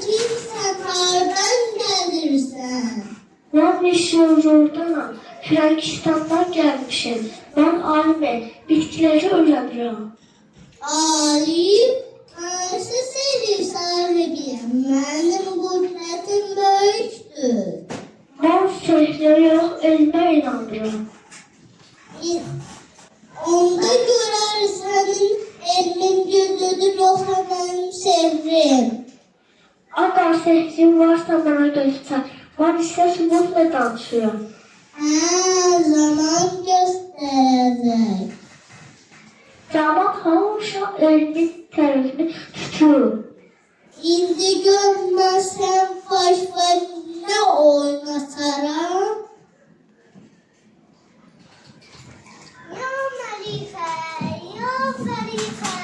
kimsən, hardan gəlirsən? Mən Meşhururdanam, Frankistandan gəlmişim. Mən alim, bitkiləri öyrənirəm. Alim, hansı seni sahibiyim? Mənim qüdrətim böyükdür. Mən sözlərə yox, elmə inanıram. Onda görər sənin elmin gözüdür, yoxsa mənim sevrim. Agar səhvim varsa mənə göstər. Mən isə sübutla danışıram. Zaman göstərəcək. Zaman hamışa elmin tərəfini tuturum. İndi görməsən baş-baş nə oynasaram? Ya Məlifə, ya Fərifə,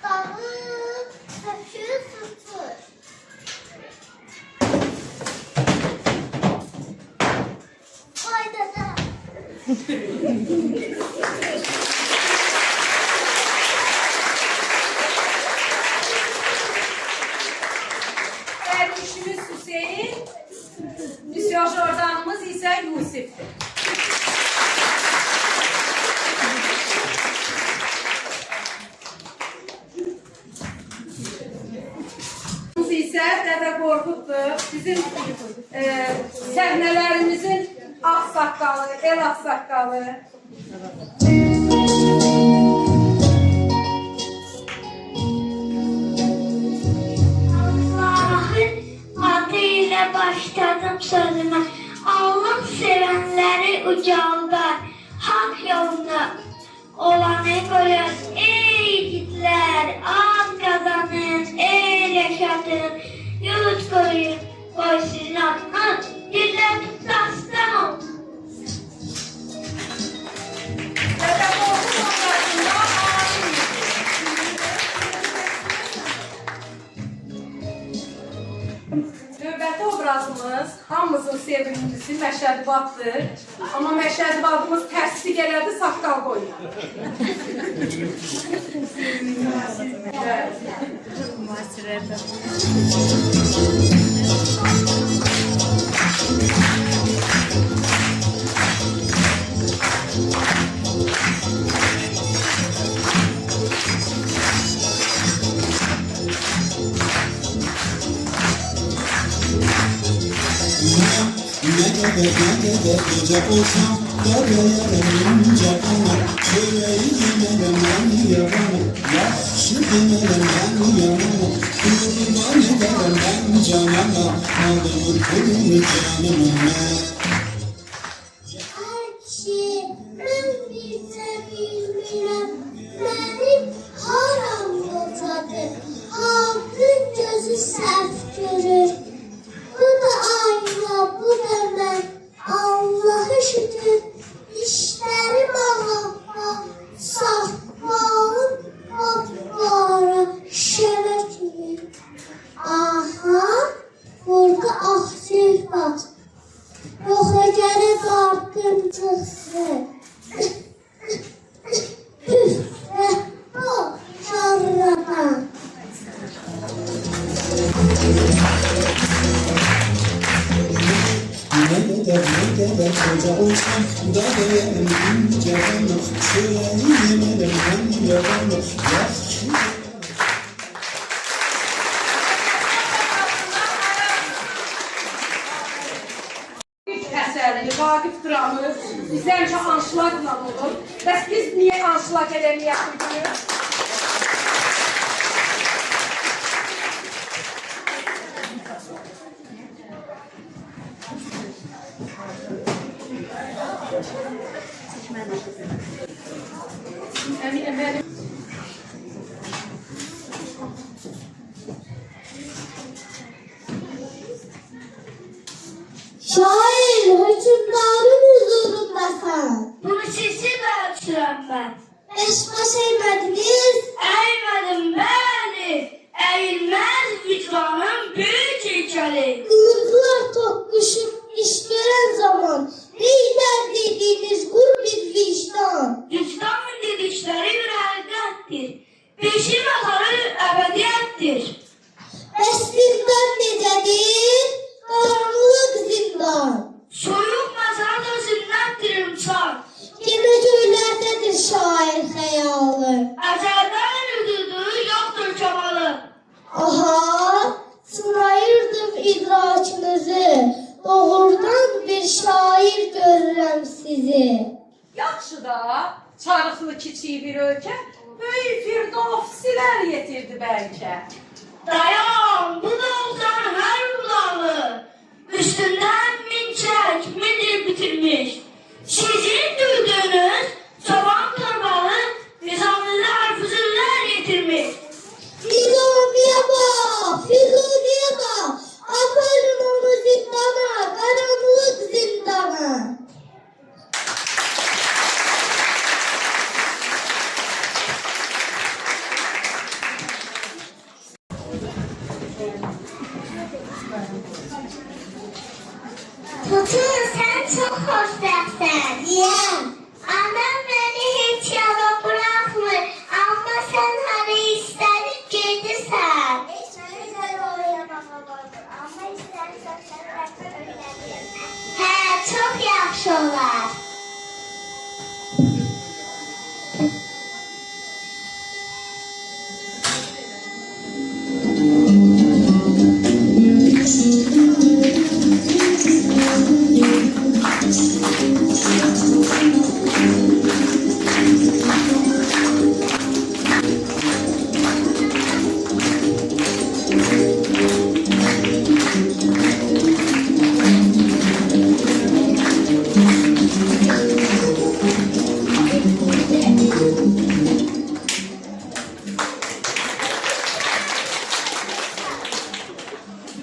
dağın sökü tutur. Faydada. Dərvişimiz Hüseyin, Müsyajordanımız isə Yusifdir. İsə Dədə Qorquddur. Bizim səhnələrimizin ağsaqqalı, el ağsaqqalı. Allah'ın adıyla başladım sözüme. Allah sevenleri ucaldar. Hak yolunda olanı koyar. Ey yiğitler, az kazanın, ey yaşatın. Yurt koyun, koy sizin adınız. Güzel dastan olsun. Dədə Qorqud obrazında alim. Növbəti obrazımız hamımızın sevimlisi Məşədibaddır. Amma Məşədibadımız tərslik elədi, saqqal qoydu. Ne de gece olsam Deveyeremince bana Söyleyin dememen yavana Yaxşı dememen yavana Kurban ederim ben canana Alır kulunu canıma Mən bizə bilmirəm, mənim haram olcadır, halkın gözü səhv görür. Bu da ayna, bu da mən, Allah'a şükür, işlərim Allah'a, sahvalım atlara, şəvəkdir. Aha, burada ahsil var. Yoxsa gəlir qartım çıxsın. Püfrə, o şarradan. Ne de gece olsam Deveyeremince bana Söyleyin dememen yavana Yaxşı Əsəri, Vaqif dramı bizə həmişə anşlaqla olur. Bəs biz niyə anşlaq eləməyək bugün? Şair, hükümdarın huzurundasan. Bunu sesi de açıram ben. Beşbaş eymədiniz. Əymədim bəli, əyilməz vicdanın büyük ilkəli. Qılıqlar toqquşub iş görən zaman. Neylər dediyiniz qur bir vicdan. Vicdanın dedikləri bir həqiqətdir. Peşin atarı əbədiyyətdir. Bəs zindan necədir? Qaranlıq zindan. Soyuq məzarda zindandır imkan. Yenə göylərdədir şair xəyalı. Əzəldən üdüdü, yoxdur kamalı. Aha, sınayırdım idrakınızı. Doğrudan bir şair görürəm sizi. Yaxşı da, çarıqlı kiçik bir ölkə, böyük firdovsilər yetirdi bəlkə. Dayan, bu da uzan hər ulalı. Üstündən minçək, mindir bitirmiş. Sizin düydüğünüz çoban torbalı nizamlılar, füzüller getirmiş. Nizamiye bak, Füzuliye bak. Aferin onu zindana, karanlık zindana. Tutun, sen çok hoşlarsın. Niye? Annem beni hiç yana bırakmır. Ama sen hani istedin gelirsen. Hiç güzel oynamam ama istersen sen öğrenelim. He, çok yaxşı olar.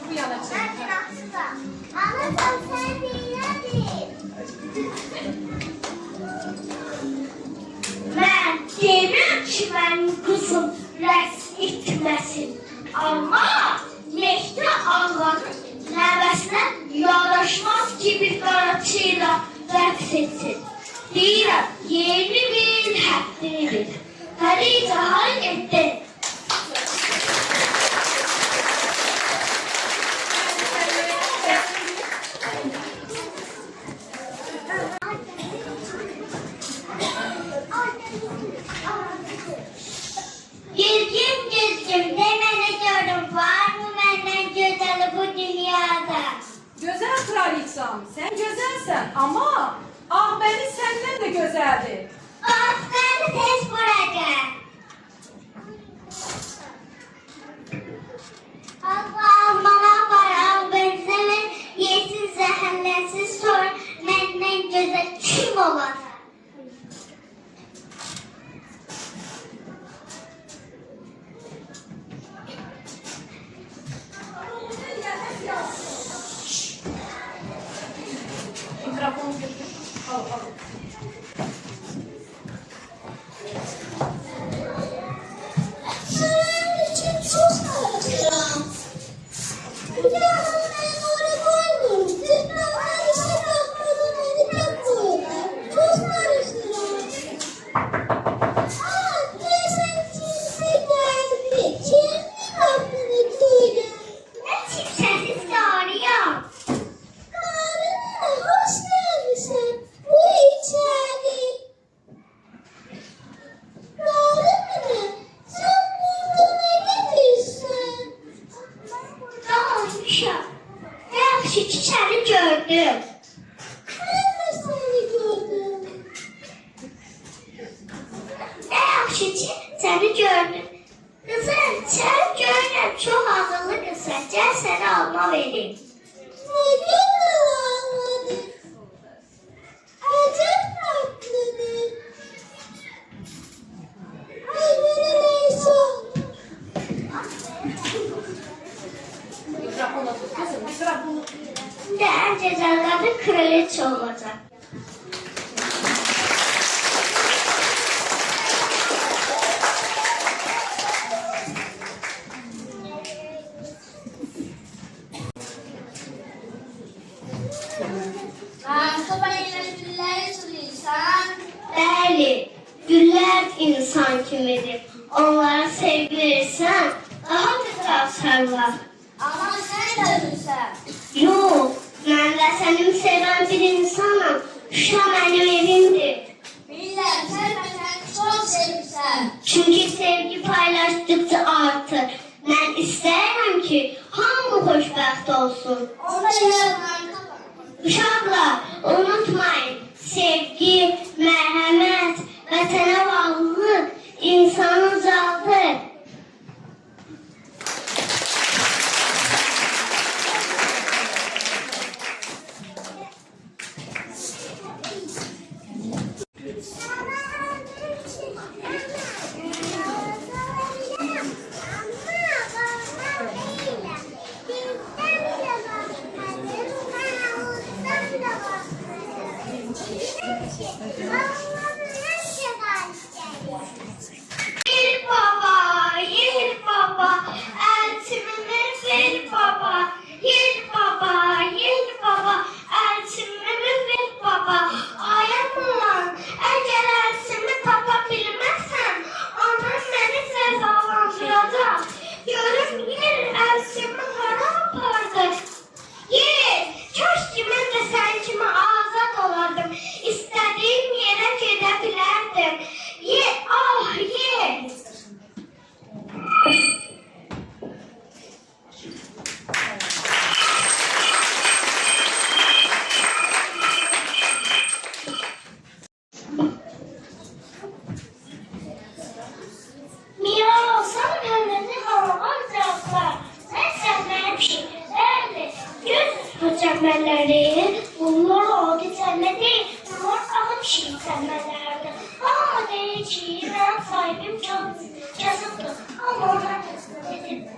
Bu yana çək. Anlatsam sen neydin? Ben demem ki benim kızım rəqs etməsin. Amma Mehdi Ağanın nəvəsinə yaraşmaz ki bir qaraçıyla rəqs etsin. Deyirəm, yeni bir həddini bil. Xəric ahal etdi. Gezgin gezgin demene gördüm var mı benden güzeli bu dünyada? Gözəl kraliçam, sən gözəlsən, amma Ağbəniz səndən də gözəldir. Aslanı tez vuracak. Allah'ım bana var benzemen yesin zəhərlənsiz sonra məndən gözəl kim olar? Mikrofonu götür. Al, al. Senin için çok çalışıram. Bir de ben oraya koydum. Zindan karışır aklını beni tek koydular. Çok karıştıram. Neyse kimse geldi. Kimin aklını koydu? Ne kimsesiz doğruyor. Karına hoş gelmişsin. Bu içeri. Karına sen burada ne gelirsin? Burada olmuşum. Ne yaxşı ki seni gördüm. Ben de seni gördüm. Ne yaxşı ki seni gördüm. Kızım sen görürəm çok ağıllı kızsan. Gel seni alma vereyim. Ne güzel anladın. Acayip tatlıdır. Annene neyse oldu. Mikrofonu tut kızım, mikrofonu. Şimdi en cezalarda kraliçe olacak. Bəli, güller insan kimidir. Onlara sevgi verirsən, daha güzel sarılar. Ama sen de üzülsen. Yox, mən vətənimi sevən bir insanım. Şuşa mənim evimdir. Bilirəm, sən vətəni çox sevirsən. Çünki sevgi paylaşdıkça artır. Mən istəyirəm ki, hamı xoşbəxt olsun. Onda yaralarına bak. Uşaqlar, unutmayın, sevgi, mərhəmət, vətənə bağlılıq insanı ucaldır. Gel baba, gel baba, elçimimi ver baba. Gel baba, gel baba, elçimimi ver baba. Ayam ulan, eğer elçimi tapa bilmezsem, anam beni cezalandıracak. Görüm yer elçimi hara apardı. Yer, keşke ben de sen kimi azad olardım. İstediğim yere gidebilirdim. Ye, ah ye. Mira olsam kendini alacaklar. Sen sevmemişsin. Evet. Göz hocamları bunlar oldu sevmedi. Bunlar alıp şey sevmelerdi. Ama değil ki ben sahibim yazıktı. Ama ona dedim.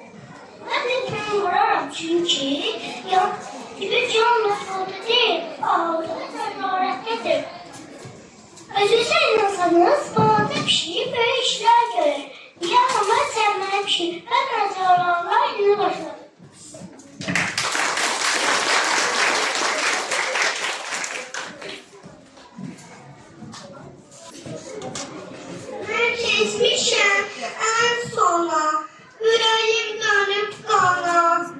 Ben de kendimi vurarım çünkü bir yalnız oldu değil. Ağzını öğretmedim. Özür sayılırsanız bana bir şey böyle işler görür. Ya ama sevmem şey. Ben hazırlanlar yeni başladım. Ben kesmişim en sona. Yüreğim dönüp kana.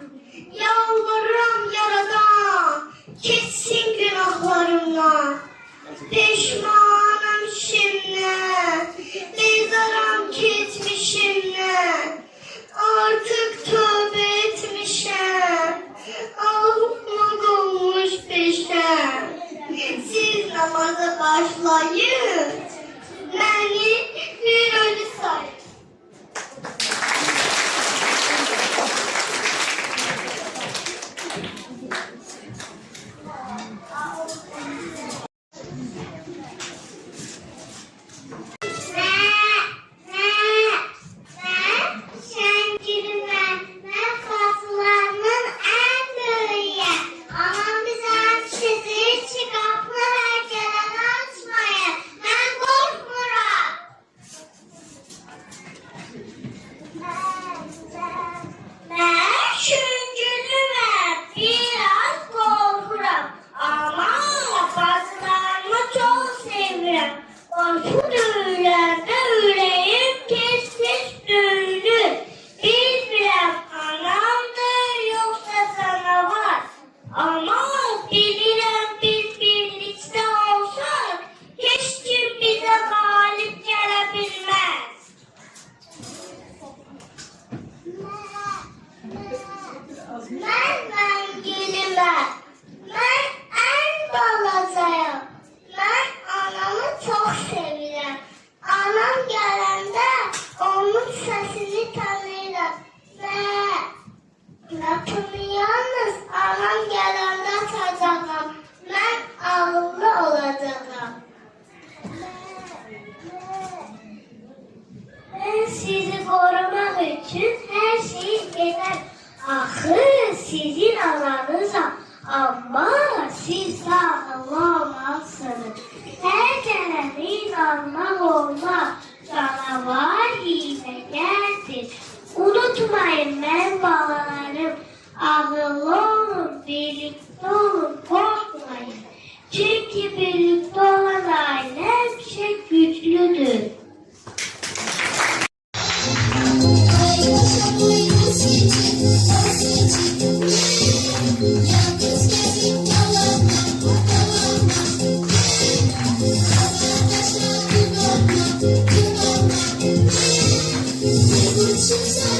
Yalvarırım yaradan. Kessin günahlarımla. Pişmanım şimdi. Mezarım kesmişimle. Artık tövbe etmişim. Ahmak olmuş peşem. Siz namaza başlayın. Beni bir ölü sayın. Sen girme. Ben kaslarının en büyüğü. Anam bize sizi çıkartma gelen açmayın. Ben korkmuram. Ben şüngülü ve biraz korkuram. Ama kaslarımı çok seviyorum. Korku düğülerde yüreğim kesmiş düğünü. Bilmirəm anamdır yoksa sana var. Ama bilirəm biz birlikte olsak hiç kim bize galip gelebilmez. Ben gelime. Ben en balacayım. Ben anamı çok seviyorum. Anam gelende onun sesini tanırım. Lafını yalnız anam gelende açacağım. Ben ağıllı olacağım. Ben sizi korumak için her şeyi ederim. Ahı sizin ananıza ama siz sağlamazsınız. Her gelen inanmak olmaz. Canavar hilegerdir. Unutmayın ben balalarım. Ağıllı olun, birlikte olun, korkmayın. Çünkü birlikte olan aile hep güçlüdür. Ay, yaşamayı seçin, Yaşasın